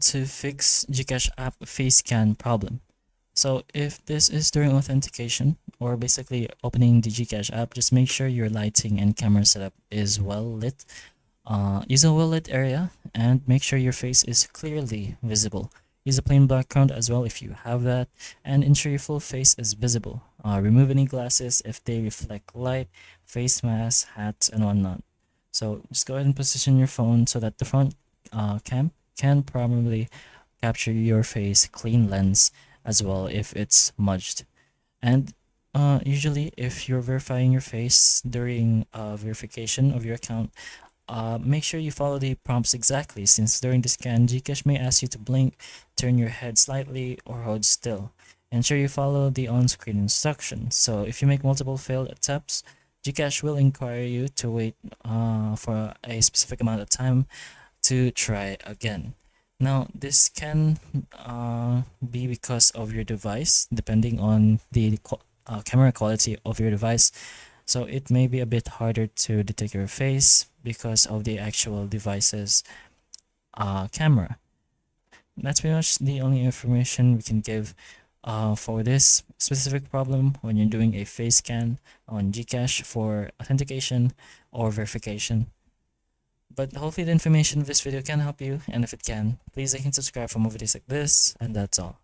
To fix GCash app face scan problem. So if this is during authentication or basically opening the GCash app, just make sure your lighting and camera setup is well lit. Use a well lit area and make sure your face is clearly visible. Use a plain background as well if you have that, and ensure your full face is visible. Remove any glasses if they reflect light, face masks, hats, and whatnot. So just go ahead and position your phone so that the front cam can probably capture your face clean lens as well if it's smudged. And usually if you're verifying your face during verification of your account, make sure you follow the prompts exactly, since during the scan, GCash may ask you to blink, turn your head slightly, or hold still. Ensure you follow the on-screen instructions. So if you make multiple failed attempts, GCash will inquire you to wait for a specific amount of time to try again. Now, this can be because of your device, depending on the camera quality of your device. So it may be a bit harder to detect your face because of the actual device's camera. That's pretty much the only information we can give for this specific problem when you're doing a face scan on GCash for authentication or verification. But hopefully the information of this video can help you, and if it can, please like and subscribe for more videos like this, and that's all.